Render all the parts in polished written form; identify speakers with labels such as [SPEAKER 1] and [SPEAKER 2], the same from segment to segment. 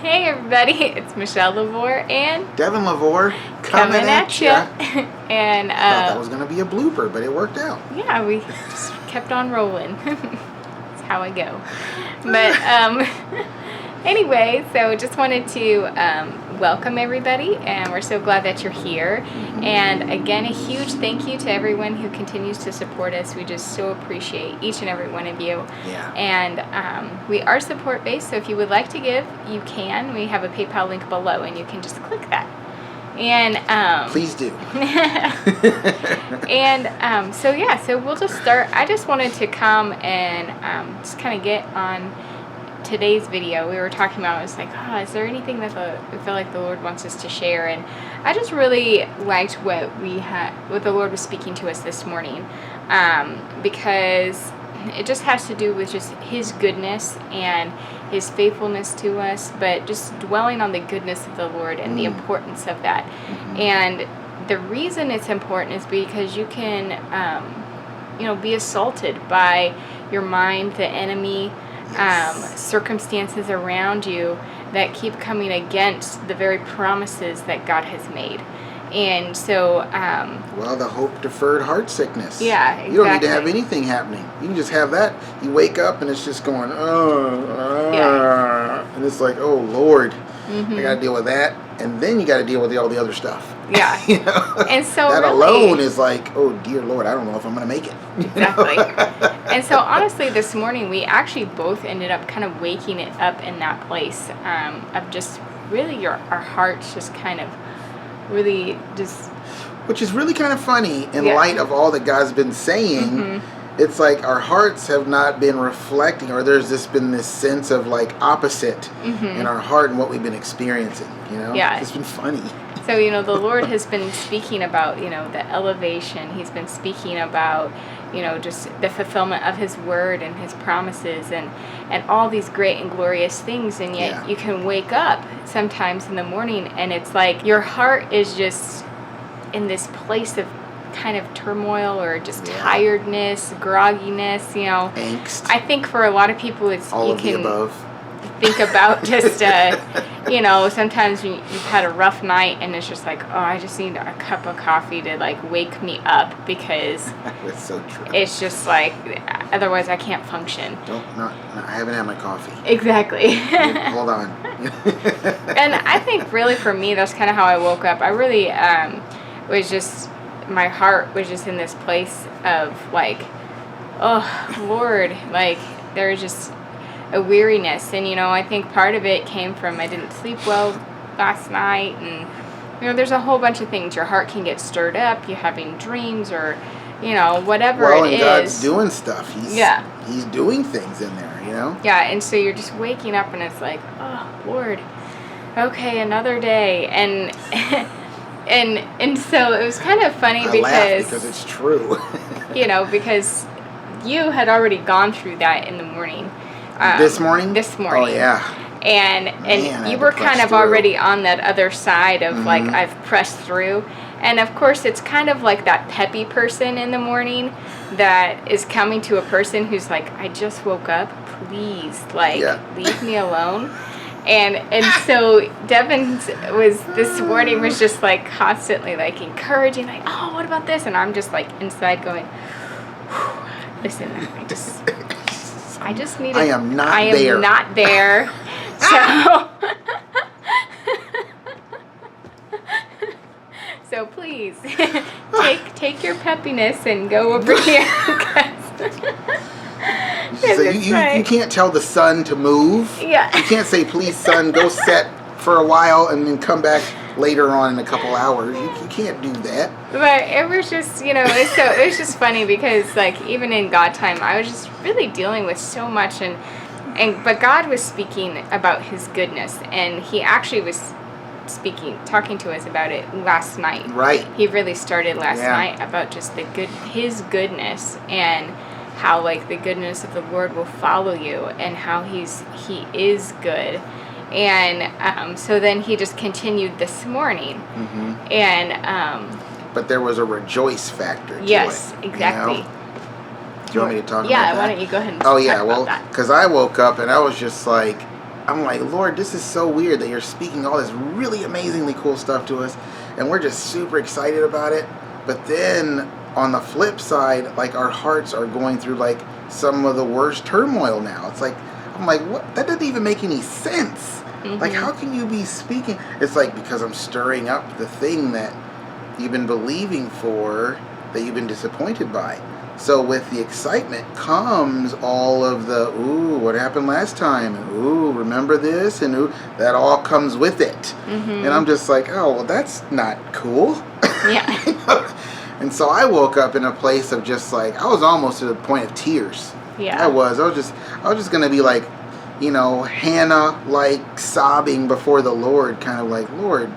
[SPEAKER 1] Hey everybody, it's Michelle LaVore and
[SPEAKER 2] Devin LaVore
[SPEAKER 1] coming at ya. And
[SPEAKER 2] I thought that was going to be a blooper, but it worked out.
[SPEAKER 1] Yeah, we just kept on rolling. That's how I go. But anyway, so just wanted to welcome everybody, and we're so glad that you're here. And again, a huge thank you to everyone who continues to support us. We just so appreciate each and every one of you.
[SPEAKER 2] Yeah.
[SPEAKER 1] And we are support based, so if you would like to give, you can. We have a PayPal link below, and you can just click that. And
[SPEAKER 2] please do.
[SPEAKER 1] And so we'll just start. I just wanted to come and just kind of get on today's video. We were talking about, I was like, is there anything that we feel like the Lord wants us to share? And I just really liked what the Lord was speaking to us this morning, because it just has to do with just His goodness and His faithfulness to us, but just dwelling on the goodness of the Lord and the importance of that. And the reason it's important is because you can, be assaulted by your mind, the enemy, circumstances around you that keep coming against the very promises that God has made. And so
[SPEAKER 2] the hope deferred heart sickness.
[SPEAKER 1] Yeah, exactly.
[SPEAKER 2] You don't need to have anything happening. You can just have that. You wake up and it's just going and it's like, oh Lord, I got to deal with that, and then you got to deal with all the other stuff.
[SPEAKER 1] Yeah. And so
[SPEAKER 2] that
[SPEAKER 1] really,
[SPEAKER 2] alone is like, oh dear Lord, I don't know if I'm going to make it.
[SPEAKER 1] Exactly. And so honestly, this morning we actually both ended up kind of waking it up in that place of just really our hearts just kind of really just,
[SPEAKER 2] which is really kind of funny in light of all that God's been saying. It's like our hearts have not been reflecting, or there's been this sense of like opposite in our heart and what we've been experiencing, it's been funny.
[SPEAKER 1] So, the Lord has been speaking about, the elevation. He's been speaking about, just the fulfillment of His word and His promises and all these great and glorious things. And yet you can wake up sometimes in the morning and it's like your heart is just in this place of kind of turmoil or just tiredness, grogginess,
[SPEAKER 2] angst.
[SPEAKER 1] I think for a lot of people it's
[SPEAKER 2] all of the above.
[SPEAKER 1] Think about just sometimes you've had a rough night and it's just like, I just need a cup of coffee to like wake me up, because
[SPEAKER 2] that's so true.
[SPEAKER 1] It's just like otherwise I can't function.
[SPEAKER 2] I haven't had my coffee.
[SPEAKER 1] Exactly.
[SPEAKER 2] Hold on.
[SPEAKER 1] And I think really for me that's kind of how I woke up. I really was just, my heart was just in this place of like, oh Lord, like there's just a weariness. And I think part of it came from I didn't sleep well last night, and there's a whole bunch of things. Your heart can get stirred up, you're having dreams or whatever it is.
[SPEAKER 2] God's doing stuff. He's doing things in there,
[SPEAKER 1] and so you're just waking up and it's like, oh Lord, okay, another day. And and so it was kind of funny
[SPEAKER 2] because it's true.
[SPEAKER 1] Because you had already gone through that in the morning.
[SPEAKER 2] This morning?
[SPEAKER 1] This morning.
[SPEAKER 2] Oh, yeah.
[SPEAKER 1] And you were kind of already on that other side of like, I've pressed through. And of course, it's kind of like that peppy person in the morning that is coming to a person who's like, I just woke up. Please, leave me alone. And so Devin this morning was just like constantly like encouraging, like, oh, what about this? And I'm just like inside going, listen, I just need
[SPEAKER 2] I am not there.
[SPEAKER 1] So please take your peppiness and go over here.
[SPEAKER 2] You can't tell the sun to move.
[SPEAKER 1] Yeah.
[SPEAKER 2] You can't say, please sun, go set for a while and then come back later on in a couple hours. You can't do that. But
[SPEAKER 1] it was just, it was just funny because like even in God time, I was just really dealing with so much but God was speaking about His goodness, and He actually was talking to us about it last night.
[SPEAKER 2] Right.
[SPEAKER 1] He really started last night about just His goodness and how like the goodness of the Lord will follow you and how He is good. And so then he just continued this morning. And
[SPEAKER 2] but there was a rejoice factor to
[SPEAKER 1] yes, exactly.
[SPEAKER 2] Do you want me to talk about that?
[SPEAKER 1] Yeah, why don't you go ahead and
[SPEAKER 2] talk about that? Because I woke up and I was just like, I'm like, Lord, this is so weird that you're speaking all this really amazingly cool stuff to us, and we're just super excited about it. But then on the flip side, like our hearts are going through like some of the worst turmoil now. It's like, I'm like, what? That doesn't even make any sense. Like, how can you be speaking? It's like, because I'm stirring up the thing that you've been believing for, that you've been disappointed by. So with the excitement comes all of the, ooh, what happened last time? And ooh, remember this? And ooh, that all comes with it. And I'm just like, oh, well, that's not cool.
[SPEAKER 1] Yeah.
[SPEAKER 2] And so I woke up in a place of just like, I was almost to the point of tears.
[SPEAKER 1] Yeah.
[SPEAKER 2] I was just going to be like, you know, Hannah, like sobbing before the Lord, kind of like, Lord,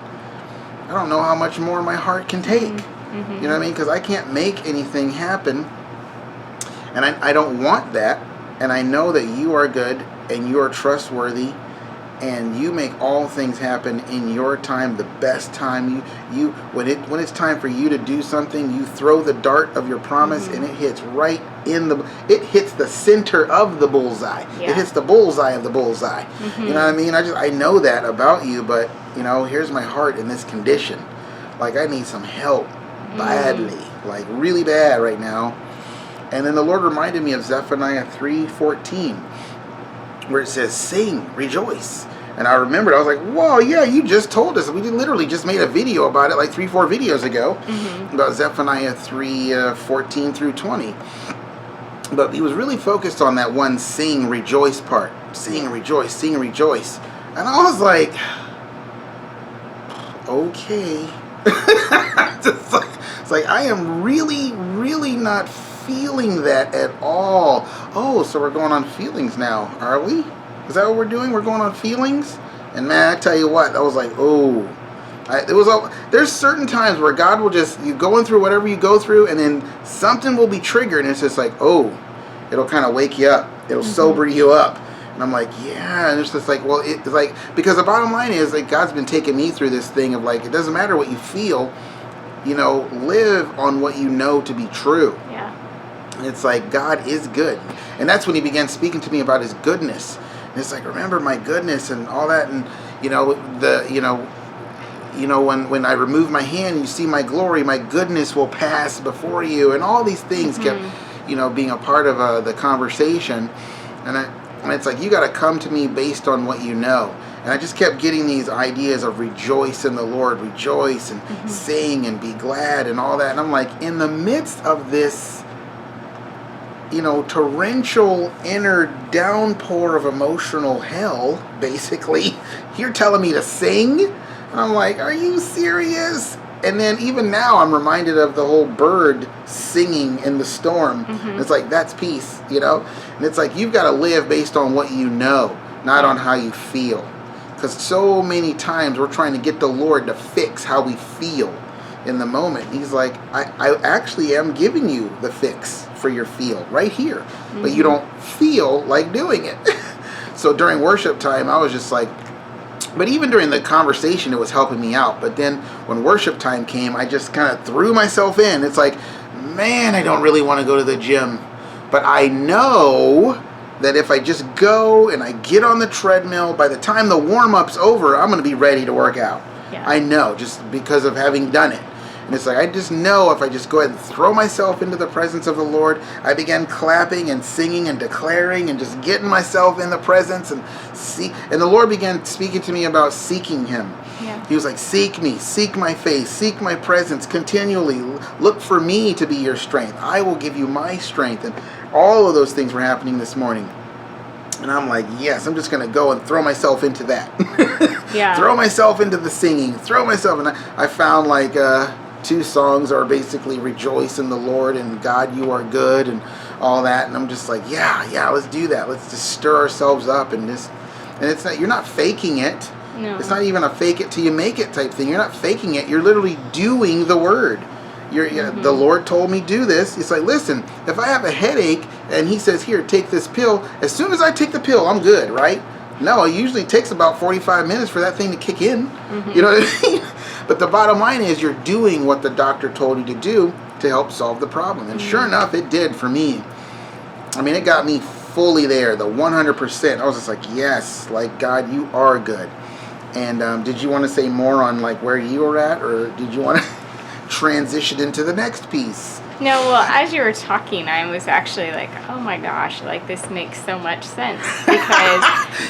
[SPEAKER 2] I don't know how much more my heart can take. You know what I mean? Because I can't make anything happen. And I don't want that. And I know that you are good and you are trustworthy. And you make all things happen in your time, the best time. You when it's time for you to do something, you throw the dart of your promise, and it hits right it hits the center of the bullseye.
[SPEAKER 1] Yeah.
[SPEAKER 2] It hits the bullseye of the bullseye. You know what I mean? I know that about you, but you know, here's my heart in this condition. Like, I need some help badly, like really bad right now. And then the Lord reminded me of Zephaniah 3:14. Where it says, sing, rejoice. And I remembered, I was like, whoa, yeah, you just told us. We literally just made a video about it like 3-4 videos ago, about Zephaniah 3:14 through 20. But he was really focused on that one sing, rejoice part. Sing, rejoice, sing, rejoice. And I was like, okay. It's like, I am really, really not feeling that at all. Oh, so we're going on feelings now, are we? Is that what we're doing? We're going on feelings? And man, I tell you what, I was like, oh. There's certain times where God will just, you going through whatever you go through, and then something will be triggered, and it's just like, oh, it'll kind of wake you up. It'll sober you up. And I'm like, yeah. And it's just like, well, it's like, because the bottom line is, like, God's been taking me through this thing of like, it doesn't matter what you feel, you know, live on what you know to be true.
[SPEAKER 1] Yeah.
[SPEAKER 2] And it's like, God is good. And that's when he began speaking to me about his goodness. And it's like, remember my goodness and all that. And, you know, when I remove my hand, you see my glory, my goodness will pass before you. And all these things kept, you know, being a part of the conversation. And it's like, you got to come to me based on what you know. And I just kept getting these ideas of rejoice in the Lord, rejoice and sing and be glad and all that. And I'm like, in the midst of this, you know, torrential inner downpour of emotional hell, basically, you're telling me to sing? And I'm like, are you serious? And then even now I'm reminded of the whole bird singing in the storm. It's like, that's peace, you know? And it's like, you've got to live based on what you know, not on how you feel. Because so many times we're trying to get the Lord to fix how we feel in the moment. He's like, I actually am giving you the fix for your feel right here. But you don't feel like doing it. So during worship time, I was just like, but even during the conversation, it was helping me out. But then when worship time came, I just kind of threw myself in. It's like, man, I don't really want to go to the gym. But I know that if I just go and I get on the treadmill, by the time the warm-up's over, I'm going to be ready to work out.
[SPEAKER 1] Yeah.
[SPEAKER 2] I know, just because of having done it. And it's like, I just know if I just go ahead and throw myself into the presence of the Lord, I began clapping and singing and declaring and just getting myself in the presence and the Lord began speaking to me about seeking him.
[SPEAKER 1] Yeah.
[SPEAKER 2] He was like, seek me, seek my face, seek my presence continually. Look for me to be your strength. I will give you my strength. And all of those things were happening this morning. And I'm like, yes, I'm just going to go and throw myself into that.
[SPEAKER 1] Yeah.
[SPEAKER 2] Throw myself into the singing. Throw myself. And I found like 2 songs are basically rejoice in the Lord and God, you are good and all that. And I'm just like, yeah, let's do that. Let's just stir ourselves up and it's not, you're not faking it.
[SPEAKER 1] No.
[SPEAKER 2] It's not even a fake it till you make it type thing. You're not faking it. You're literally doing the word. The Lord told me do this. It's like, listen, if I have a headache and he says, here, take this pill, as soon as I take the pill, I'm good, right? No, it usually takes about 45 minutes for that thing to kick in. You know what I mean? But the bottom line is you're doing what the doctor told you to help solve the problem. And sure enough, it did for me. I mean, it got me fully there, the 100%. I was just like, yes, like, God, you are good. And did you want to say more on like where you were at, or did you want to transition into the next piece?
[SPEAKER 1] No, well, as you were talking, I was actually like, oh my gosh, like this makes so much sense. Because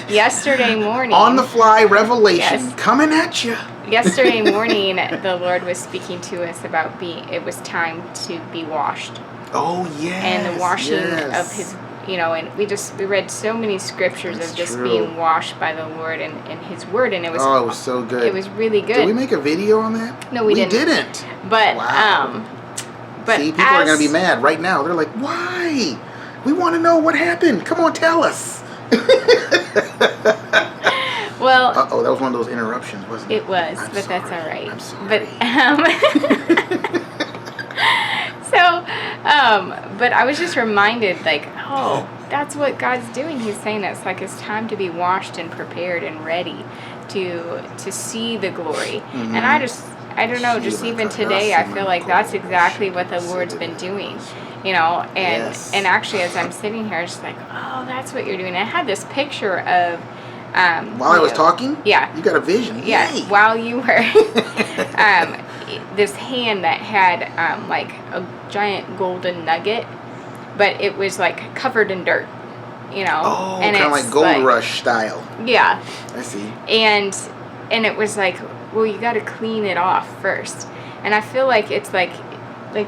[SPEAKER 1] yesterday morning...
[SPEAKER 2] On the fly revelation coming at you.
[SPEAKER 1] Yesterday morning, the Lord was speaking to us about it was time to be washed.
[SPEAKER 2] Oh, yes.
[SPEAKER 1] And the washing of His, and we read so many scriptures of just being washed by the Lord and His Word. And it was
[SPEAKER 2] so good.
[SPEAKER 1] It was really good.
[SPEAKER 2] Did we make a video on that?
[SPEAKER 1] No, we didn't. But,
[SPEAKER 2] wow.
[SPEAKER 1] But
[SPEAKER 2] see, people are going to be mad right now. They're like, why? We want to know what happened. Come on, tell us.
[SPEAKER 1] Well...
[SPEAKER 2] Uh-oh, that was one of those interruptions, wasn't it?
[SPEAKER 1] It was,
[SPEAKER 2] I'm
[SPEAKER 1] but
[SPEAKER 2] sorry.
[SPEAKER 1] that's all right.
[SPEAKER 2] I'm sorry.
[SPEAKER 1] But I was just reminded, like, oh, that's what God's doing. He's saying that it's time to be washed and prepared and ready to see the glory. And I don't know, just even today, I feel like that's exactly what the Lord's been doing, and actually as I'm sitting here, it's like, oh, that's what you're doing. I had this picture of,
[SPEAKER 2] while I was talking?
[SPEAKER 1] Yeah.
[SPEAKER 2] You got a vision.
[SPEAKER 1] Yeah,
[SPEAKER 2] Yay.
[SPEAKER 1] while you were, this hand that had, like a giant golden nugget, but it was like covered in dirt,
[SPEAKER 2] Oh,
[SPEAKER 1] and
[SPEAKER 2] kind of like Gold Rush style.
[SPEAKER 1] Yeah.
[SPEAKER 2] I see.
[SPEAKER 1] And it was like, well, you got to clean it off first. And I feel like it's like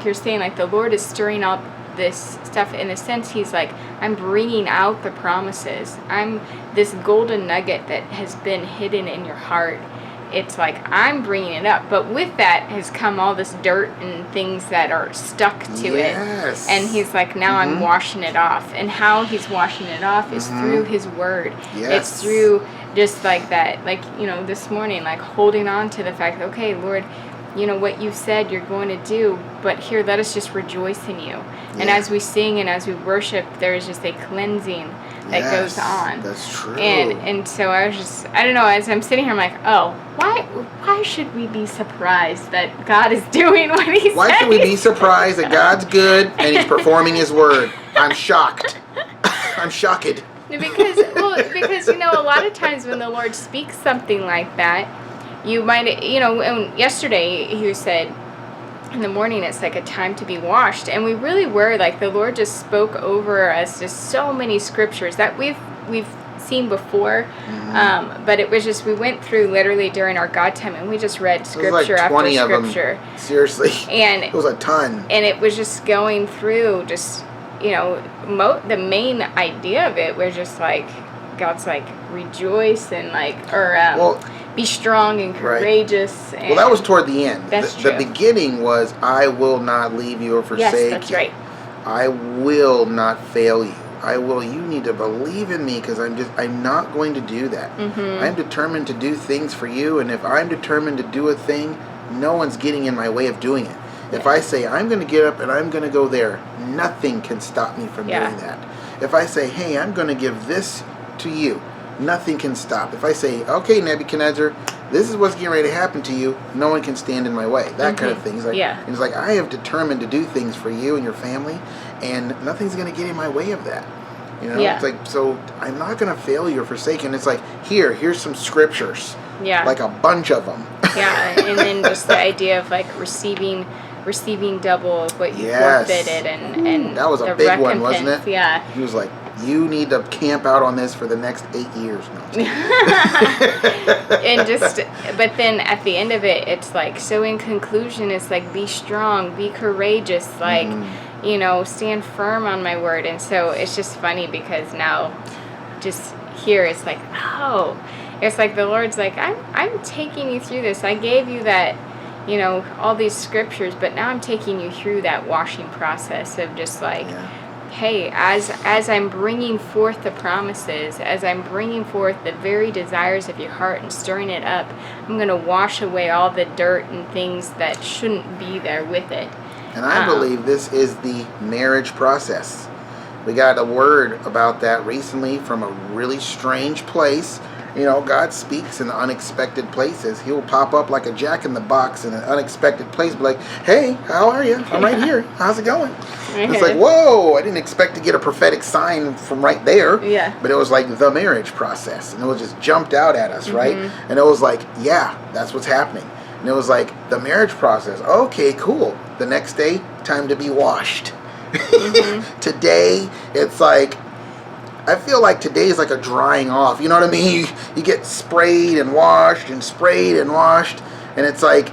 [SPEAKER 1] you're saying, like the Lord is stirring up this stuff in a sense. He's like, I'm bringing out the promises. I'm this golden nugget that has been hidden in your heart. It's like I'm bringing it up, but with that has come all this dirt and things that are stuck to it. And He's like, now I'm washing it off. And how He's washing it off is through His Word. It's through just like that, like, this morning, like holding on to the fact, okay, Lord, what you said you're going to do, but here, let us just rejoice in you. And as we sing and as we worship, there's just a cleansing that goes on.
[SPEAKER 2] That's true.
[SPEAKER 1] And so I don't know, as I'm sitting here, I'm like, oh, why should we be surprised that God is doing what He said?
[SPEAKER 2] Why should we be surprised that God's good and He's performing His word? I'm shocked. I'm shocked.
[SPEAKER 1] Because a lot of times when the Lord speaks something like that, you might, and yesterday He said, in the morning, it's like a time to be washed. And we really were, like, the Lord just spoke over us just so many scriptures that we've seen before. But it was just, we went through literally during our God time, and we just read scripture
[SPEAKER 2] like 20
[SPEAKER 1] after
[SPEAKER 2] of
[SPEAKER 1] scripture.
[SPEAKER 2] Them. Seriously.
[SPEAKER 1] And
[SPEAKER 2] it was a ton.
[SPEAKER 1] And it was just going through just, the main idea of it was just like, God's like, rejoice and like, be strong and courageous.
[SPEAKER 2] Right. Well, that was toward the end.
[SPEAKER 1] That's true.
[SPEAKER 2] The beginning was, I will not leave you or forsake you.
[SPEAKER 1] Yes, that's right.
[SPEAKER 2] I will not fail you. You need to believe in me, because I'm not going to do that. I'm determined to do things for you, and if I'm determined to do a thing, no one's getting in my way of doing it. If I say, I'm going to get up and I'm going to go there, nothing can stop me from doing that. If I say, hey, I'm going to give this to you, nothing can stop. If I say, okay, Nebuchadnezzar, this is what's getting ready to happen to you, no one can stand in my way. That kind of thing. It's like, it's like, I have determined to do things for you and your family, and nothing's going to get in my way of that. It's like, so I'm not going to fail you or forsake you. And it's like, here's some scriptures. Yeah. Like a bunch of them.
[SPEAKER 1] And then just the idea of like receiving double of what you forfeited, and
[SPEAKER 2] that was a big one, wasn't it?
[SPEAKER 1] Yeah.
[SPEAKER 2] He was like, you need to camp out on this for the next 8 years. No,
[SPEAKER 1] but then at the end of it, it's like, so in conclusion, it's like, be strong, be courageous, like, stand firm on my word. And so it's just funny, because now just here it's like, oh, it's like the Lord's like, I'm taking you through this. I gave you that, all these scriptures, but now I'm taking you through that washing process of just like, hey, as I'm bringing forth the promises, as I'm bringing forth the very desires of your heart and stirring it up, I'm going to wash away all the dirt and things that shouldn't be there with it.
[SPEAKER 2] And I believe this is the marriage process. We got a word about that recently from a really strange place. You know, God speaks in unexpected places. He will pop up like a jack-in-the-box in an unexpected place, be like, hey, how are you? I'm right here. How's it going? It's like, whoa, I didn't expect to get a prophetic sign from right there.
[SPEAKER 1] Yeah.
[SPEAKER 2] But it was like the marriage process. And it was just jumped out at us, right? And it was like, yeah, that's what's happening. And it was like, the marriage process. Okay, cool. The next day, time to be washed. Today, it's like, I feel like today is like a drying off. You know what I mean? You get sprayed and washed and sprayed and washed. And it's like,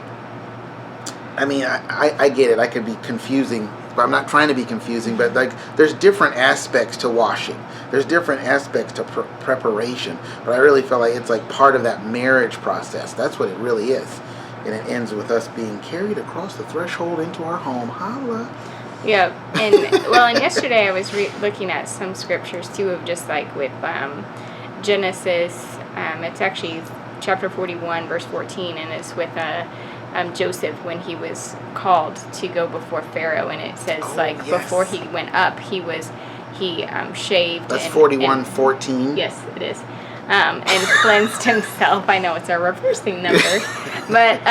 [SPEAKER 2] I mean, I get it. I could be confusing, but I'm not trying to be confusing. But like, there's different aspects to washing. There's different aspects to preparation. But I really feel like it's like part of that marriage process. That's what it really is. And it ends with us being carried across the threshold into our home. Holla.
[SPEAKER 1] Yeah, and yesterday I was looking at some scriptures too of just like with Genesis. It's actually chapter 41, verse 14, and it's with Joseph when he was called to go before Pharaoh, and it says before he went up, he shaved. That's
[SPEAKER 2] 41:14.
[SPEAKER 1] Yes, it is. And cleansed himself. I know it's a reversing number, but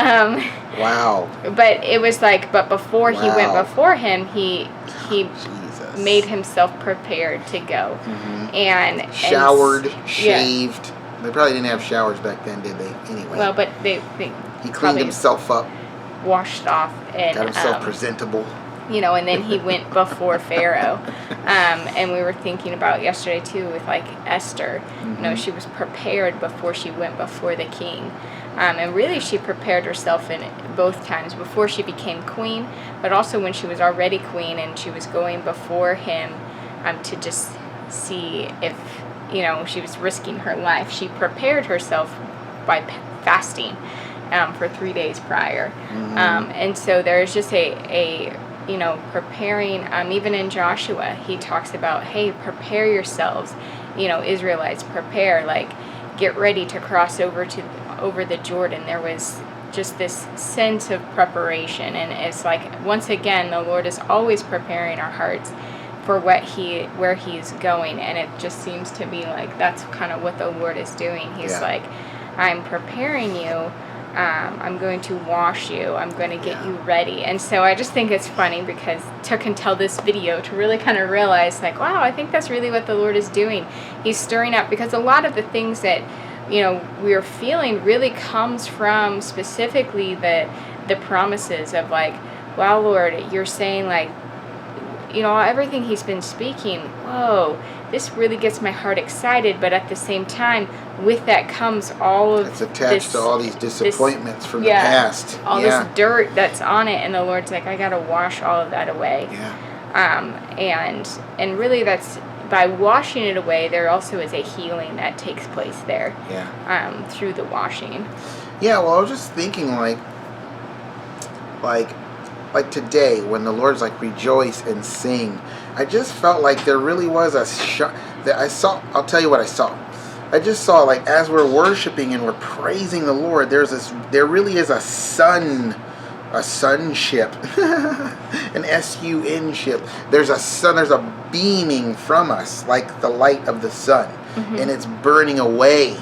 [SPEAKER 2] wow.
[SPEAKER 1] But it was like, but before he went before him, he made himself prepared to go, and
[SPEAKER 2] showered, shaved. They probably didn't have showers back then, did they? Anyway.
[SPEAKER 1] Well, but he
[SPEAKER 2] cleaned himself up,
[SPEAKER 1] washed off, and
[SPEAKER 2] got himself presentable.
[SPEAKER 1] You know, and then he went before Pharaoh. And we were thinking about yesterday, too, with, like, Esther. You know, she was prepared before she went before the king. And really, she prepared herself in both times, before she became queen, but also when she was already queen and she was going before him to just see if, you know, she was risking her life. She prepared herself by fasting for 3 days prior. And so there's just a you know, preparing, even in Joshua, he talks about, hey, prepare yourselves, you know, Israelites, prepare, like, get ready to cross over the Jordan. There was just this sense of preparation, and it's like, once again, the Lord is always preparing our hearts for where he's going, and it just seems to be like, that's kind of what the Lord is doing. He's like, I'm preparing you. I'm going to wash you. I'm going to get you ready. And so I just think it's funny because it took until this video to really kind of realize, like, wow, I think that's really what the Lord is doing. He's stirring up, because a lot of the things that, you know, we're feeling really comes from specifically the promises of, like, wow, Lord, you're saying, like, you know, everything he's been speaking, whoa, this really gets my heart excited, but at the same time, with that comes all of
[SPEAKER 2] it's attached to all these disappointments from the past.
[SPEAKER 1] All this dirt that's on it, and the Lord's like, I gotta wash all of that away. And really, that's by washing it away. There also is a healing that takes place there. Through the washing.
[SPEAKER 2] Yeah. Well, I was just thinking, like today, when the Lord's like, rejoice and sing, I just felt like there really was I'll tell you what I saw. I just saw, like, as we're worshiping and we're praising the Lord, there really is a sonship, an S-U-N ship. There's a sun, there's a beaming from us, like the light of the sun, and it's burning away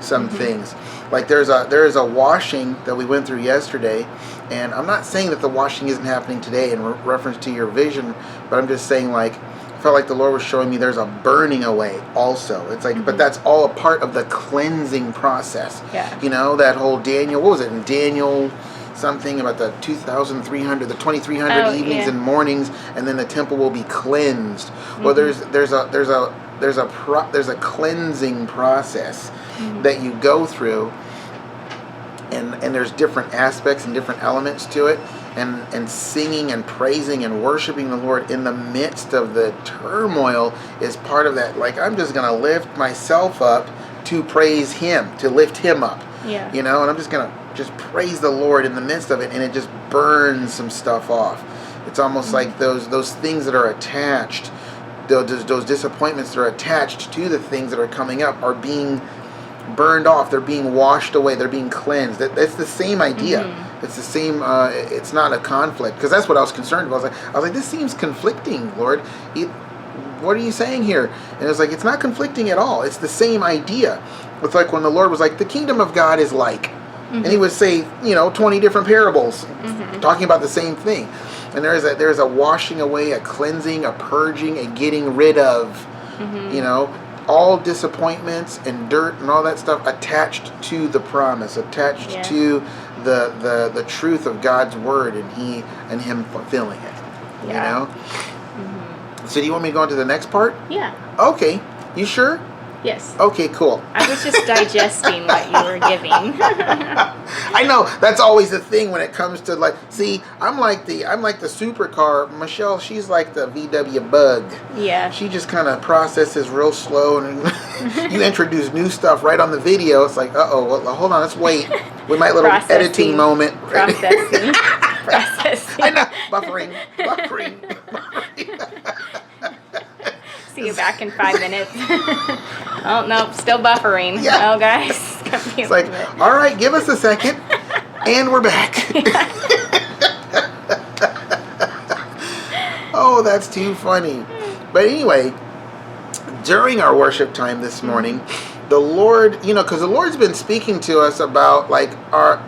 [SPEAKER 2] some things. Like there is a washing that we went through yesterday, and I'm not saying that the washing isn't happening today in reference to your vision, but I'm just saying, like, I felt like the Lord was showing me there's a burning away also. It's like, but that's all a part of the cleansing process. You know, that whole Daniel, what was it in Daniel something about the 2300 evenings and mornings, and then the temple will be cleansed. Well, there's a cleansing process that you go through, and there's different aspects and different elements to it, and singing and praising and worshiping the Lord in the midst of the turmoil is part of that. Like, I'm just gonna lift myself up to praise Him, to lift Him up. You know, and I'm just gonna praise the Lord in the midst of it, and it just burns some stuff off. It's almost like those things that are attached, those disappointments that are attached to the things that are coming up are being burned off. They're being washed away. They're being cleansed. That's the same idea. It's the same. It's not a conflict, because that's what I was concerned about. I was like, this seems conflicting, Lord. What are you saying here? And it's like, it's not conflicting at all. It's the same idea. It's like when the Lord was like, the kingdom of God is like, and he would say, 20 different parables talking about the same thing. And there's a washing away, a cleansing, a purging, a getting rid of, all disappointments and dirt and all that stuff attached to the promise, attached to the truth of God's word and him fulfilling it. So do you want me to go into the next part?
[SPEAKER 1] Yeah.
[SPEAKER 2] Okay. You sure?
[SPEAKER 1] Yes.
[SPEAKER 2] Okay, cool.
[SPEAKER 1] I was just digesting what you were giving.
[SPEAKER 2] I know that's always the thing when it comes to I'm like the supercar. Michelle, she's like the VW Bug.
[SPEAKER 1] Yeah.
[SPEAKER 2] She just kind of processes real slow, and you introduce new stuff right on the video. It's like, well, hold on, let's wait. We might little editing moment.
[SPEAKER 1] Processing.
[SPEAKER 2] I know. Buffering.
[SPEAKER 1] See you back in 5 minutes. Oh, no, still buffering.
[SPEAKER 2] Yeah.
[SPEAKER 1] Oh, guys.
[SPEAKER 2] It's like, all right, give us a second, and we're back. Oh, that's too funny. But anyway, during our worship time this morning, the Lord, because the Lord's been speaking to us about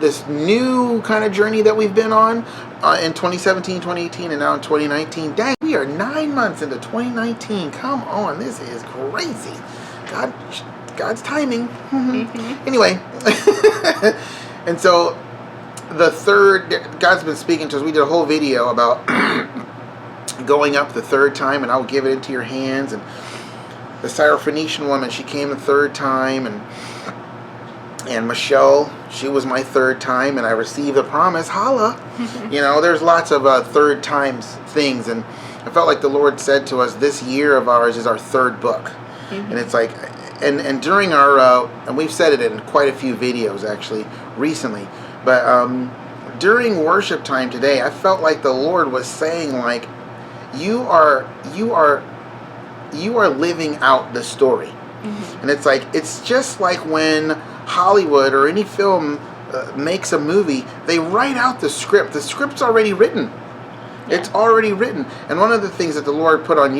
[SPEAKER 2] this new kind of journey that we've been on in 2017, 2018, and now in 2019. Dang, we are 9 months into 2019. Come on, this is crazy. God's timing. Anyway, and so God's been speaking to us. We did a whole video about going up the third time, and I'll give it into your hands. And the Syrophoenician woman, she came the third time, and Michelle, she was my third time, and I received the promise. Holla. There's lots of third times things, and I felt like the Lord said to us, this year of ours is our third book. And it's like, and during our, and we've said it in quite a few videos actually recently, but during worship time today, I felt like the Lord was saying, like, you are living out the story. And it's like, it's just like when Hollywood or any film makes a movie, they write out the script. The script's already written. Yeah. It's already written. And one of the things that the Lord put on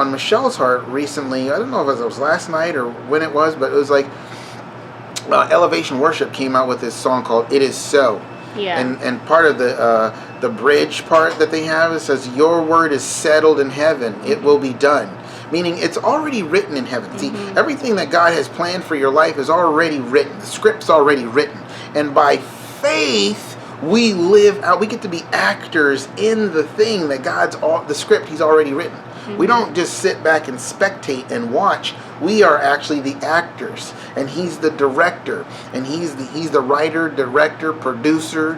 [SPEAKER 2] Michelle's heart recently, I don't know if it was last night or when it was, but it was like Elevation Worship came out with this song called "It Is So."
[SPEAKER 1] Yeah.
[SPEAKER 2] And part of the bridge part that they have, it says, "Your word is settled in heaven; it will be done." Meaning it's already written in heaven. See, everything that God has planned for your life is already written. The script's already written. And by faith, we live out. We get to be actors in the thing that the script He's already written. We don't just sit back and spectate and watch. We are actually the actors, and He's the director, and He's the writer, director, producer,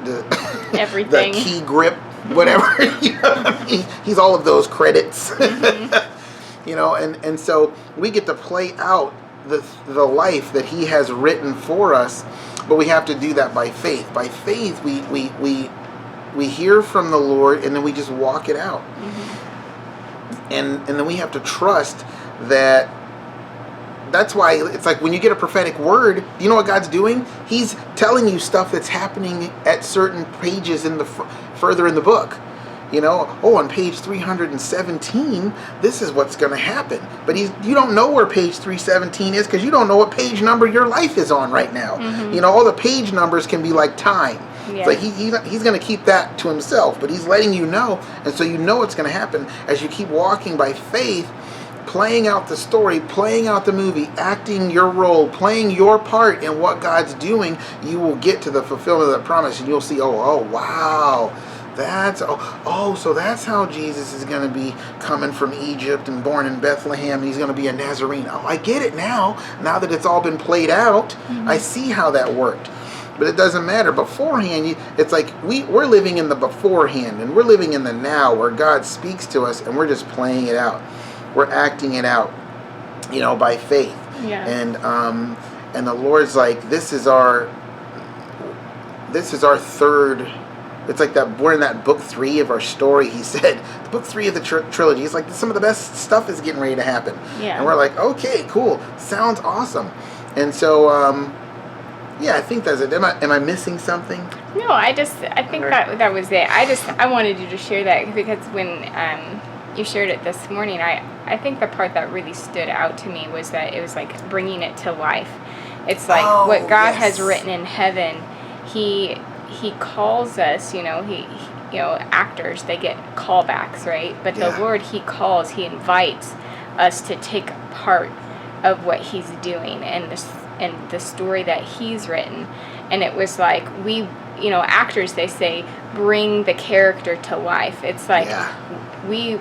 [SPEAKER 1] everything,
[SPEAKER 2] the key grip, whatever. He's all of those credits. And so we get to play out the life that He has written for us, but we have to do that by faith. By faith, we hear from the Lord, and then we just walk it out. And then we have to trust that. That's why it's like when you get a prophetic word, you know what God's doing? He's telling you stuff that's happening at certain pages further in the book. On page 317, this is what's going to happen. But you don't know where page 317 is because you don't know what page number your life is on right now. All the page numbers can be like time. Yeah. It's like he's going to keep that to Himself, but He's letting you know, and so you know what's going to happen as you keep walking by faith, playing out the story, playing out the movie, acting your role, playing your part in what God's doing. You will get to the fulfillment of that promise, and you'll see, oh wow. So that's how Jesus is going to be coming from Egypt and born in Bethlehem. He's going to be a Nazarene. Oh, I get it now. Now that it's all been played out, I see how that worked. But it doesn't matter. Beforehand, it's like we're living in the beforehand, and we're living in the now where God speaks to us, and we're just playing it out. We're acting it out, by faith.
[SPEAKER 1] Yeah.
[SPEAKER 2] And the Lord's like, this is our third. It's like that we're in that book 3 of our story. He said, the book 3 of the trilogy. It's like some of the best stuff is getting ready to happen.
[SPEAKER 1] Yeah.
[SPEAKER 2] And we're like, okay, cool, sounds awesome. And so, I think that's it. Am I missing something?
[SPEAKER 1] No, I think that was it. I wanted you to share that because when you shared it this morning, I think the part that really stood out to me was that it was like bringing it to life. It's like what God has written in heaven. He calls us, actors, they get callbacks, right? But the Lord, he calls, he invites us to take part of what he's doing and the story that he's written. And it was like actors, they say, bring the character to life. It's like we,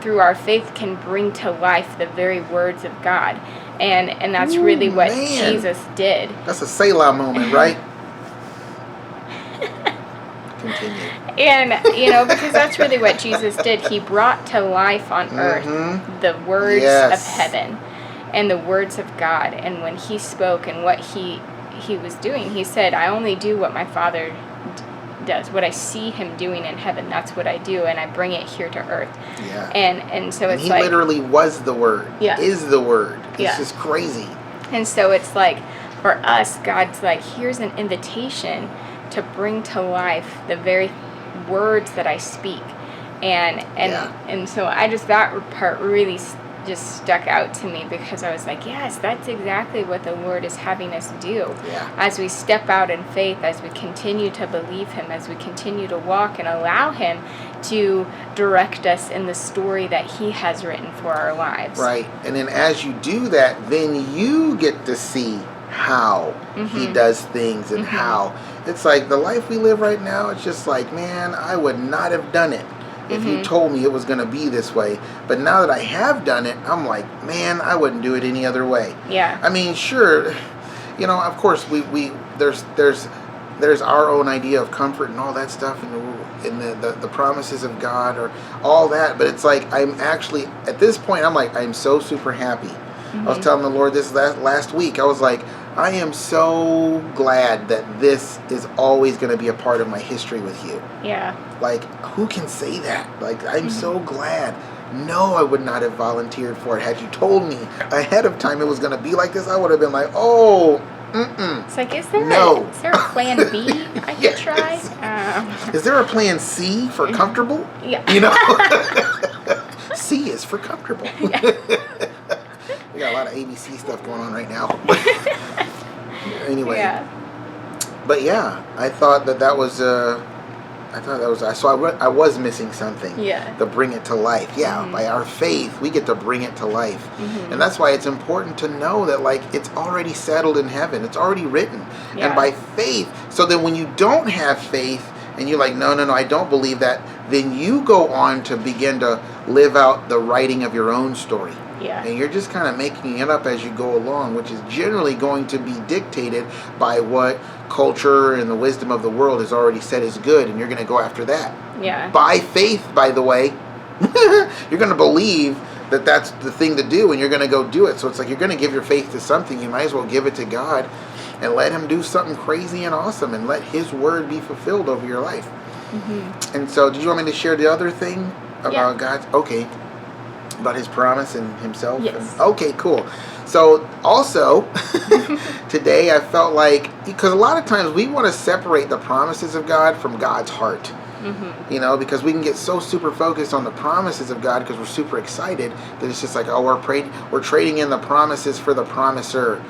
[SPEAKER 1] through our faith, can bring to life the very words of God. And that's really what Jesus did.
[SPEAKER 2] That's a Selah moment, right? Continue.
[SPEAKER 1] And, because that's really what Jesus did. He brought to life on earth the words of heaven and the words of God. And when he spoke and what he was doing, he said, I only do what my Father does. What I see him doing in heaven, that's what I do, and I bring it here to earth. Yeah. And so it's
[SPEAKER 2] he
[SPEAKER 1] like...
[SPEAKER 2] He literally was the Word.
[SPEAKER 1] Yeah.
[SPEAKER 2] Is the Word. It's just crazy.
[SPEAKER 1] And so it's like, for us, God's like, here's an invitation to bring to life the very words that I speak. And so that part really just stuck out to me, because I was like, yes, that's exactly what the Lord is having us do.
[SPEAKER 2] Yeah.
[SPEAKER 1] As we step out in faith, as we continue to believe him, as we continue to walk and allow him to direct us in the story that he has written for our lives.
[SPEAKER 2] Right. And then as you do that, then you get to see how he does things and how. It's like the life we live right now, it's just like, man, I would not have done it if you told me it was going to be this way. But now that I have done it, I'm like, man, I wouldn't do it any other way.
[SPEAKER 1] Yeah.
[SPEAKER 2] I mean, sure, of course, we there's our own idea of comfort and all that stuff, and the promises of God or all that. But it's like, I'm actually, at this point, I'm like, I'm so super happy. I was telling the Lord this last week. I was like, I am so glad that this is always going to be a part of my history with you.
[SPEAKER 1] Yeah.
[SPEAKER 2] Like, who can say that? Like, I'm so glad. No, I would not have volunteered for it. Had you told me ahead of time it was going to be like this, I would have been like, oh,
[SPEAKER 1] It's like, is there a plan B I could try?
[SPEAKER 2] Is there a plan C for comfortable?
[SPEAKER 1] Yeah.
[SPEAKER 2] C is for comfortable.
[SPEAKER 1] Yeah.
[SPEAKER 2] We got a lot of ABC stuff going on right now. Anyway.
[SPEAKER 1] Yeah.
[SPEAKER 2] But yeah, I thought that was so I was missing something.
[SPEAKER 1] Yeah.
[SPEAKER 2] To bring it to life. Yeah, by our faith, we get to bring it to life. And that's why it's important to know that, like, it's already settled in heaven. It's already written.
[SPEAKER 1] Yeah.
[SPEAKER 2] And by faith, so that when you don't have faith and you're like, no, I don't believe that, then you go on to begin to live out the writing of your own story.
[SPEAKER 1] Yeah.
[SPEAKER 2] And you're just kind of making it up as you go along, which is generally going to be dictated by what culture and the wisdom of the world has already said is good, and you're going to go after that.
[SPEAKER 1] Yeah.
[SPEAKER 2] By faith, by the way. You're going to believe that that's the thing to do, and you're going to go do it. So it's like, you're going to give your faith to something. You might as well give it to God and let him do something crazy and awesome, and let his word be fulfilled over your life. And so, did you want me to share the other thing about God? Okay. About his promise and himself?
[SPEAKER 1] Yes.
[SPEAKER 2] Okay, cool. So, also, today I felt like, because a lot of times we want to separate the promises of God from God's heart. Because we can get so super focused on the promises of God because we're super excited that it's just like, oh, we're trading in the promises for the promiser.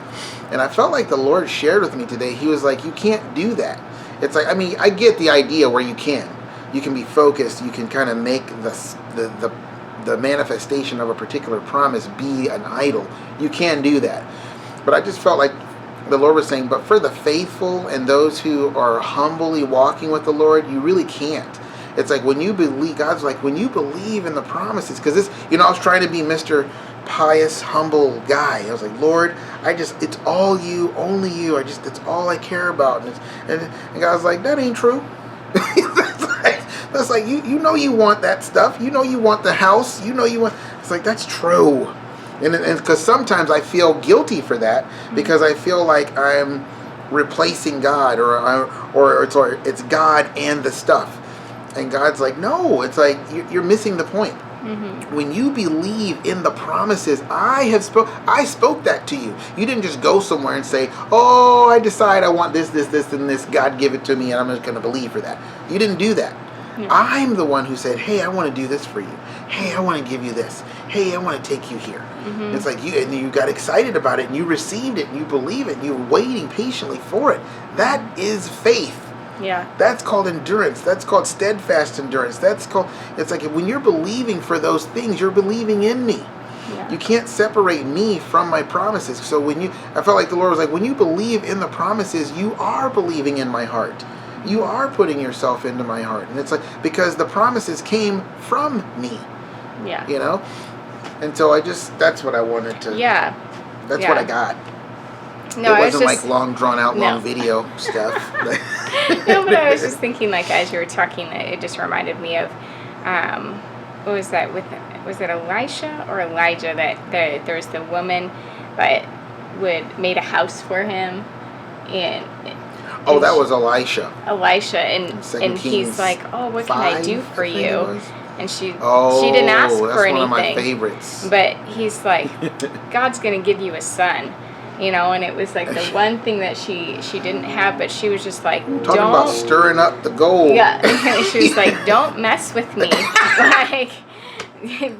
[SPEAKER 2] And I felt like the Lord shared with me today. He was like, you can't do that. It's like, I mean, I get the idea where you can be focused. You can kind of make the manifestation of a particular promise be an idol. You can do that. But I just felt like the Lord was saying, but for the faithful and those who are humbly walking with the Lord, you really can't. It's like, when you believe, God's like, when you believe in the promises, because this, I was trying to be Mr. pious, humble guy. I was like, Lord, it's all you, only you. It's all I care about. And God's like, that ain't true. That's like, you know you want that stuff. You know you want the house. You know you want... It's like, that's true. And because sometimes I feel guilty for that, because I feel like I'm replacing God, or it's God and the stuff. And God's like, no, it's like, you're missing the point. When you believe in the promises, I spoke that to you. You didn't just go somewhere and say, oh, I decide I want this, and this. God give it to me, and I'm just going to believe for that. You didn't do that. I'm the one who said, hey, I want to do this for you. Hey, I want to give you this. hey, I want to take you here. It's like you got excited about it, and you received it, and you believe it, and you're waiting patiently for it. That is faith.
[SPEAKER 1] Yeah.
[SPEAKER 2] That's called endurance. That's called steadfast endurance. It's like when you're believing for those things, you're believing in me.
[SPEAKER 1] Yeah.
[SPEAKER 2] You can't separate me from my promises. So I felt like the Lord was like, when you believe in the promises, you are believing in my heart. You are putting yourself into my heart. And it's like, because the promises came from me.
[SPEAKER 1] Yeah.
[SPEAKER 2] You know? And so that's what I wanted to.
[SPEAKER 1] Yeah.
[SPEAKER 2] That's what I got.
[SPEAKER 1] No,
[SPEAKER 2] it wasn't like long, drawn out, long video stuff.
[SPEAKER 1] No, but I was just thinking, like, as you were talking, it just reminded me of, what was that? Was it Elisha or Elijah that there was the woman that made a house for him, and
[SPEAKER 2] that was Elisha.
[SPEAKER 1] And he's like, oh, what can I do for you? And she didn't ask for anything.
[SPEAKER 2] One of my favorites.
[SPEAKER 1] But he's like, God's gonna give you a son. And it was like the one thing that she didn't have, but she was just like,
[SPEAKER 2] talking about stirring up the gold.
[SPEAKER 1] Yeah, she was like, don't mess with me, like,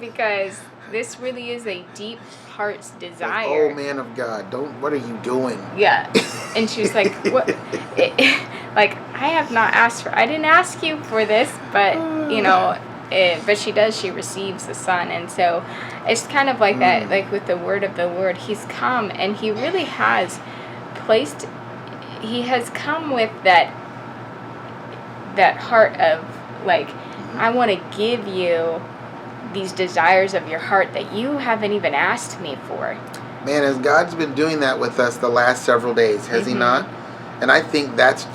[SPEAKER 1] because this really is a deep heart's desire.
[SPEAKER 2] Like, oh, man of God, what are you doing?
[SPEAKER 1] Yeah, and she was like, what? Like, I didn't ask you for this, but but she does. She receives the Son, and so it's kind of like that. Like with the word of the Lord, He's come, and He really has placed. He has come with that heart of like, I want to give you these desires of your heart that you haven't even asked me for.
[SPEAKER 2] Man, as God's been doing that with us the last several days, has He not? And I think that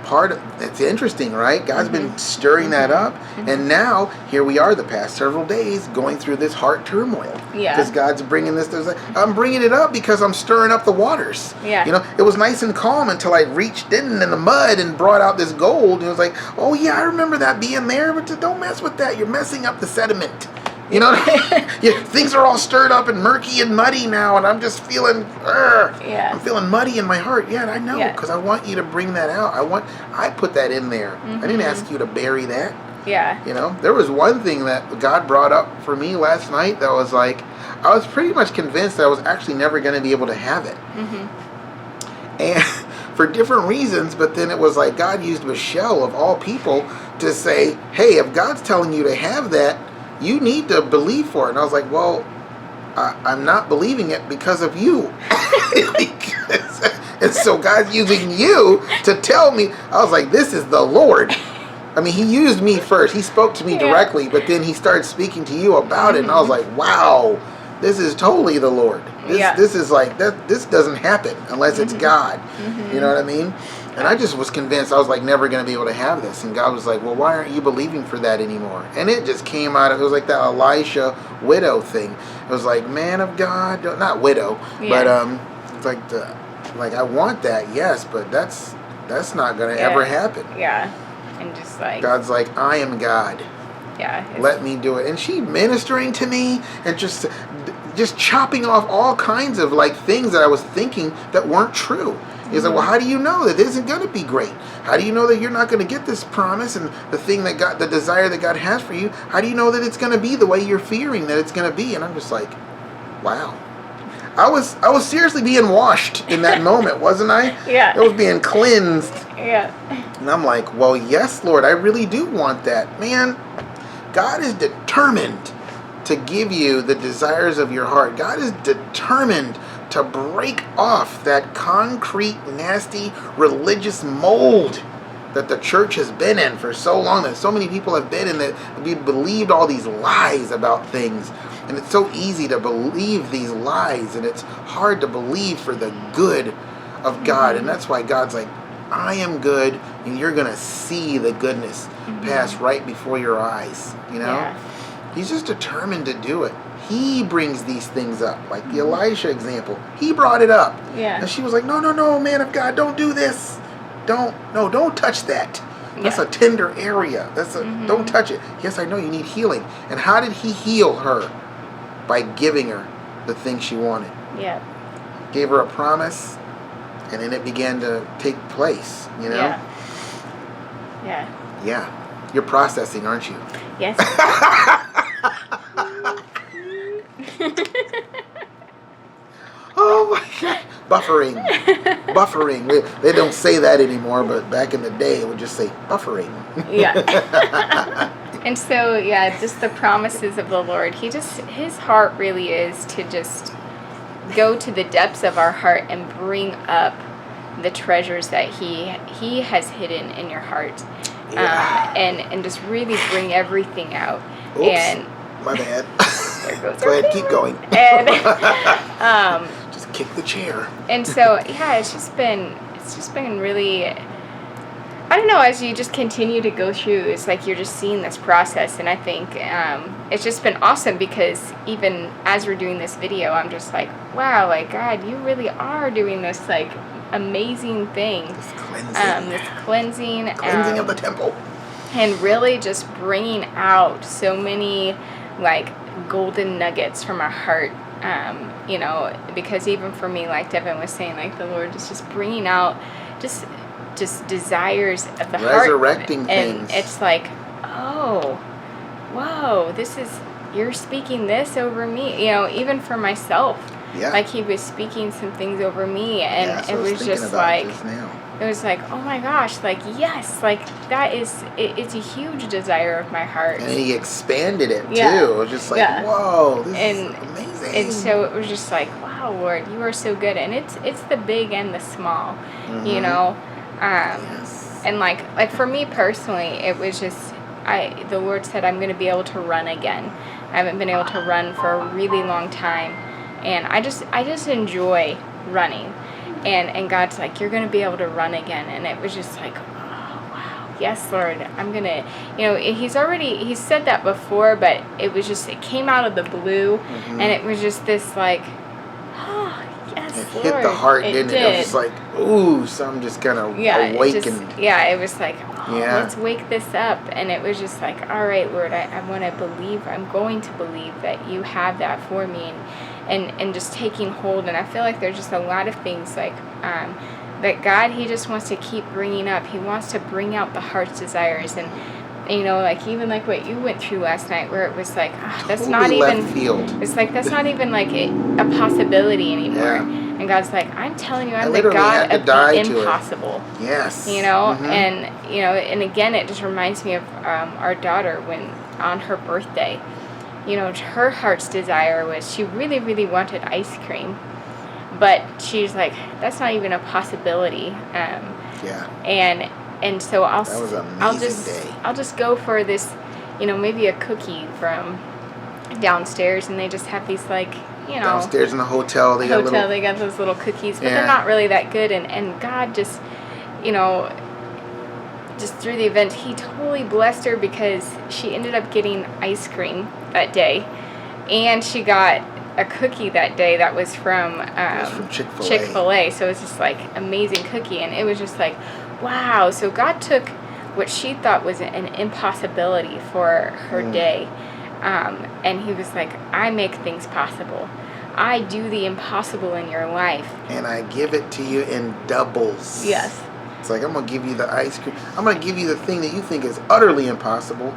[SPEAKER 2] part, it's interesting, right? God's been stirring that up, and now here we are the past several days going through this heart turmoil.
[SPEAKER 1] Yeah.
[SPEAKER 2] Because God's bringing this. I'm bringing it up because I'm stirring up the waters.
[SPEAKER 1] Yeah.
[SPEAKER 2] It was nice and calm until I reached in the mud and brought out this gold. It was like, oh yeah, I remember that being there, but don't mess with that. You're messing up the sediment. Things are all stirred up and murky and muddy now, and I'm just feeling, I'm feeling muddy in my heart. Yeah, I know, because I want you to bring that out. I put that in there. I didn't ask you to bury that.
[SPEAKER 1] Yeah.
[SPEAKER 2] There was one thing that God brought up for me last night that was like, I was pretty much convinced that I was actually never going to be able to have it. And for different reasons, but then it was like God used Michelle, of all people, to say, hey, if God's telling you to have that, you need to believe for it. And I was like, well, I'm not believing it because of you. And so God's using you to tell me. I was like, this is the Lord. I mean, He used me first. He spoke to me directly, but then He started speaking to you about it. And I was like, wow, this is totally the Lord. This is like, this doesn't happen unless it's God. You know what I mean? And I just was convinced I was like never going to be able to have this. And God was like, well, why aren't you believing for that anymore? And it just came out of, it was like that Elisha widow thing. It was like, man of God, not widow, but it's like I want that, yes, but that's not going to ever happen.
[SPEAKER 1] Yeah. And just like,
[SPEAKER 2] God's like, I am God.
[SPEAKER 1] Yeah.
[SPEAKER 2] Let me do it. And she ministering to me and just chopping off all kinds of like things that I was thinking that weren't true. He's like, well, how do you know that it isn't going to be great? How do you know that you're not going to get this promise and the thing that the desire that God has for you? How do you know that it's going to be the way you're fearing that it's going to be? And I'm just like, wow. I was seriously being washed in that moment, wasn't I?
[SPEAKER 1] Yeah.
[SPEAKER 2] I was being cleansed.
[SPEAKER 1] Yeah.
[SPEAKER 2] And I'm like, well, yes, Lord, I really do want that. Man, God is determined to give you the desires of your heart. God is determined to break off that concrete, nasty, religious mold that the church has been in for so long, that so many people have been in, that we believed all these lies about things. And it's so easy to believe these lies, and it's hard to believe for the good of God. And that's why God's like, I am good, and you're going to see the goodness pass right before your eyes, Yeah. He's just determined to do it. He brings these things up, like the Elisha example. He brought it up.
[SPEAKER 1] Yeah.
[SPEAKER 2] And she was like, no, man of God, don't do this. Don't touch that. That's a tender area. Don't touch it. Yes, I know you need healing. And how did He heal her? By giving her the thing she wanted.
[SPEAKER 1] Yeah.
[SPEAKER 2] Gave her a promise, and then it began to take place,
[SPEAKER 1] Yeah.
[SPEAKER 2] Yeah. You're processing, aren't you?
[SPEAKER 1] Yes.
[SPEAKER 2] Oh my God. Buffering. Buffering. They don't say that anymore, but back in the day, it would just say buffering.
[SPEAKER 1] Yeah. And so, yeah, just the promises of the Lord. His heart really is to just go to the depths of our heart and bring up the treasures that he has hidden in your heart.
[SPEAKER 2] Yeah.
[SPEAKER 1] And just really bring everything out.
[SPEAKER 2] Oops,
[SPEAKER 1] and
[SPEAKER 2] my bad.
[SPEAKER 1] There goes
[SPEAKER 2] Go ahead, keep going.
[SPEAKER 1] And
[SPEAKER 2] just kick the chair.
[SPEAKER 1] And so, yeah, it's just been really, I don't know, as you just continue to go through, it's like you're just seeing this process. And I think it's just been awesome, because even as we're doing this video, I'm just like, wow, like, God, you really are doing this, like, amazing thing.
[SPEAKER 2] This cleansing.
[SPEAKER 1] This cleansing.
[SPEAKER 2] Cleansing of the temple.
[SPEAKER 1] And really just bringing out so many, like, golden nuggets from our heart. You know, because even for me, like Devin was saying, like, the Lord is just bringing out just desires of the heart.
[SPEAKER 2] Resurrecting things.
[SPEAKER 1] And it's like, oh, whoa, you're speaking this over me. You know, even for myself.
[SPEAKER 2] Yeah.
[SPEAKER 1] Like, he was speaking some things over me, and
[SPEAKER 2] yeah, so
[SPEAKER 1] it was just like,
[SPEAKER 2] just
[SPEAKER 1] it was like, oh my gosh, like, yes, like, that is, it's a huge desire of my heart.
[SPEAKER 2] And he expanded it,
[SPEAKER 1] yeah.
[SPEAKER 2] too. It was just like,
[SPEAKER 1] yeah.
[SPEAKER 2] whoa, this is amazing.
[SPEAKER 1] And so it was just like, wow, Lord, you are so good. And it's the big and the small, you know?
[SPEAKER 2] Yes.
[SPEAKER 1] And like for me personally, it was just, the Lord said, I'm going to be able to run again. I haven't been able to run for a really long time. And I just enjoy running. And God's like, you're going to be able to run again. And it was just like, oh, wow. Yes, Lord, I'm going to, you know, he's said that before, but it came out of the blue. And it was just this like, oh, yes,
[SPEAKER 2] it
[SPEAKER 1] Lord.
[SPEAKER 2] Hit the heart, didn't it? It was just like, ooh, something just kind of awakened.
[SPEAKER 1] It was like, let's wake this up. And it was just like, all right, Lord, I want to believe, I'm going to believe that you have that for me. And just taking hold. And I feel like there's just a lot of things like that God, he just wants to keep bringing up. He wants to bring out the heart's desires. And you know, like, even like what you went through last night, where it was like, that's
[SPEAKER 2] totally
[SPEAKER 1] not even
[SPEAKER 2] left field.
[SPEAKER 1] It's like, that's not even like a possibility anymore.
[SPEAKER 2] Yeah.
[SPEAKER 1] And God's like, I'm telling you, I'm the God of the impossible.
[SPEAKER 2] Yes.
[SPEAKER 1] You know, and you know, and again, it just reminds me of our daughter, when on her birthday, you know, her heart's desire was, she really, really wanted ice cream, but she's like, that's not even a possibility. And so I'll just go for this, you know, maybe a cookie from downstairs, and they just have these, like, you know,
[SPEAKER 2] downstairs in the hotel, they
[SPEAKER 1] got those little cookies, but they're not really that good. And God just, you know, just through the event, he totally blessed her, because she ended up getting ice cream that day, and she got a cookie that day that was from Chick-fil-A. So it was just like amazing cookie, and it was just like, wow. So God took what she thought was an impossibility for her day, and he was like, I make things possible. I do the impossible in your life, and
[SPEAKER 2] I give it to you in doubles.
[SPEAKER 1] Yes.
[SPEAKER 2] It's like, I'm going to give you the ice cream. I'm going to give you the thing that you think is utterly impossible,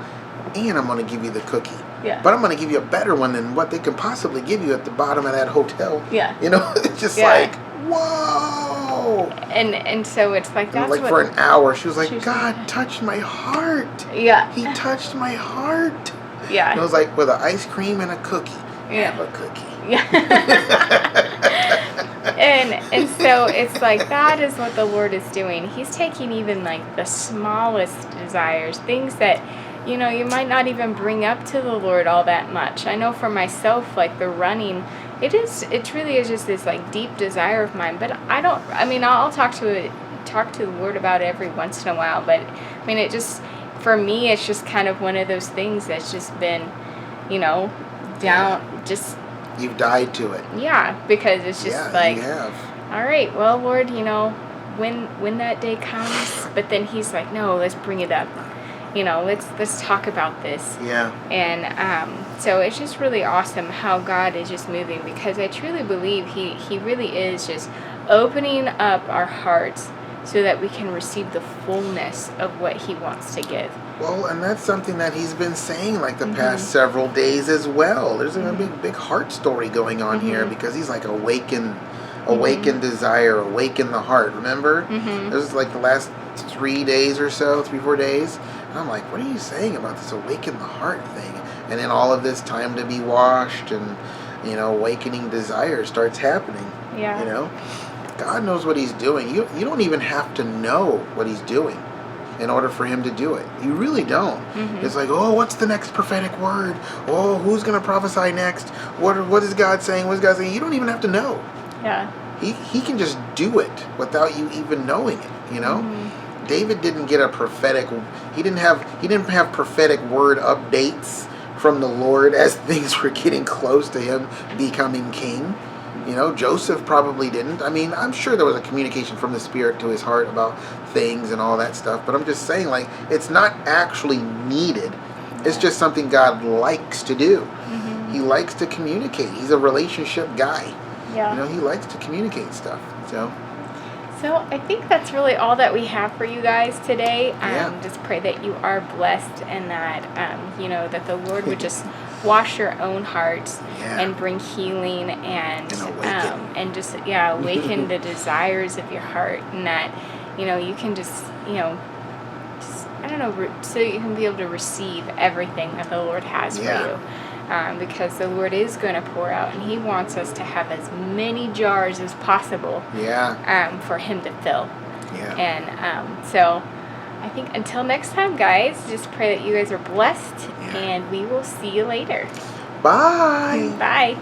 [SPEAKER 2] and I'm going to give you the cookie.
[SPEAKER 1] Yeah.
[SPEAKER 2] But I'm going to give you a better one than what they can possibly give you at the bottom of that hotel.
[SPEAKER 1] Yeah.
[SPEAKER 2] You know, it's just like, whoa.
[SPEAKER 1] And so it's like, that's
[SPEAKER 2] like,
[SPEAKER 1] what,
[SPEAKER 2] for an hour, she was like, God touched my heart.
[SPEAKER 1] Yeah.
[SPEAKER 2] He touched my heart.
[SPEAKER 1] Yeah.
[SPEAKER 2] And it was like, with an ice cream and a cookie.
[SPEAKER 1] Yeah.
[SPEAKER 2] Have a cookie.
[SPEAKER 1] Yeah. and so it's like, that is what the Lord is doing. He's taking even like the smallest desires, things that, you know, you might not even bring up to the Lord all that much. I know for myself, like the running, it really is just this like deep desire of mine. But I'll talk to the Lord about it every once in a while. But I mean, it just, for me, it's just kind of one of those things that's just been, you know, down, just.
[SPEAKER 2] You've died to it.
[SPEAKER 1] Yeah, because it's just like,
[SPEAKER 2] you have.
[SPEAKER 1] All right, well, Lord, you know, when that day comes, but then he's like, no, let's bring it up. You know, let's talk about this.
[SPEAKER 2] Yeah.
[SPEAKER 1] And so it's just really awesome how God is just moving, because I truly believe he really is just opening up our hearts so that we can receive the fullness of what he wants to give.
[SPEAKER 2] Well, and that's something that he's been saying like the past several days as well. There's a big heart story going on here, because he's like awakened awaken desire, awaken the heart. Remember?
[SPEAKER 1] Mm-hmm.
[SPEAKER 2] This was like the last 3 days or so, 3-4 days. And I'm like, what are you saying about this awaken the heart thing? And then all of this time to be washed and, awakening desire starts happening.
[SPEAKER 1] Yeah.
[SPEAKER 2] God knows what he's doing. You don't even have to know what he's doing in order for him to do it. You really don't.
[SPEAKER 1] Mm-hmm.
[SPEAKER 2] It's like, oh, what's the next prophetic word? Oh, who's going to prophesy next? What is God saying? What is God saying? You don't even have to know.
[SPEAKER 1] Yeah.
[SPEAKER 2] He can just do it without you even knowing it,
[SPEAKER 1] Mm-hmm.
[SPEAKER 2] David didn't get a prophetic, he didn't have prophetic word updates from the Lord as things were getting close to him becoming king. Joseph probably didn't. I mean, I'm sure there was a communication from the Spirit to his heart about things and all that stuff, but I'm just saying, like, it's not actually needed. It's just something God likes to do.
[SPEAKER 1] Mm-hmm.
[SPEAKER 2] He likes to communicate. He's a relationship guy.
[SPEAKER 1] Yeah.
[SPEAKER 2] He likes to communicate stuff.
[SPEAKER 1] So I think that's really all that we have for you guys today. Just pray that you are blessed and that, that the Lord would just wash your own hearts and bring healing and just awaken the desires of your heart, and that, you can just I don't know, so you can be able to receive everything that the Lord has for you. Because the Lord is going to pour out, and he wants us to have as many jars as possible for him to fill. And so I think until next time, guys, just pray that you guys are blessed, and we will see you later.
[SPEAKER 2] Bye.
[SPEAKER 1] Bye.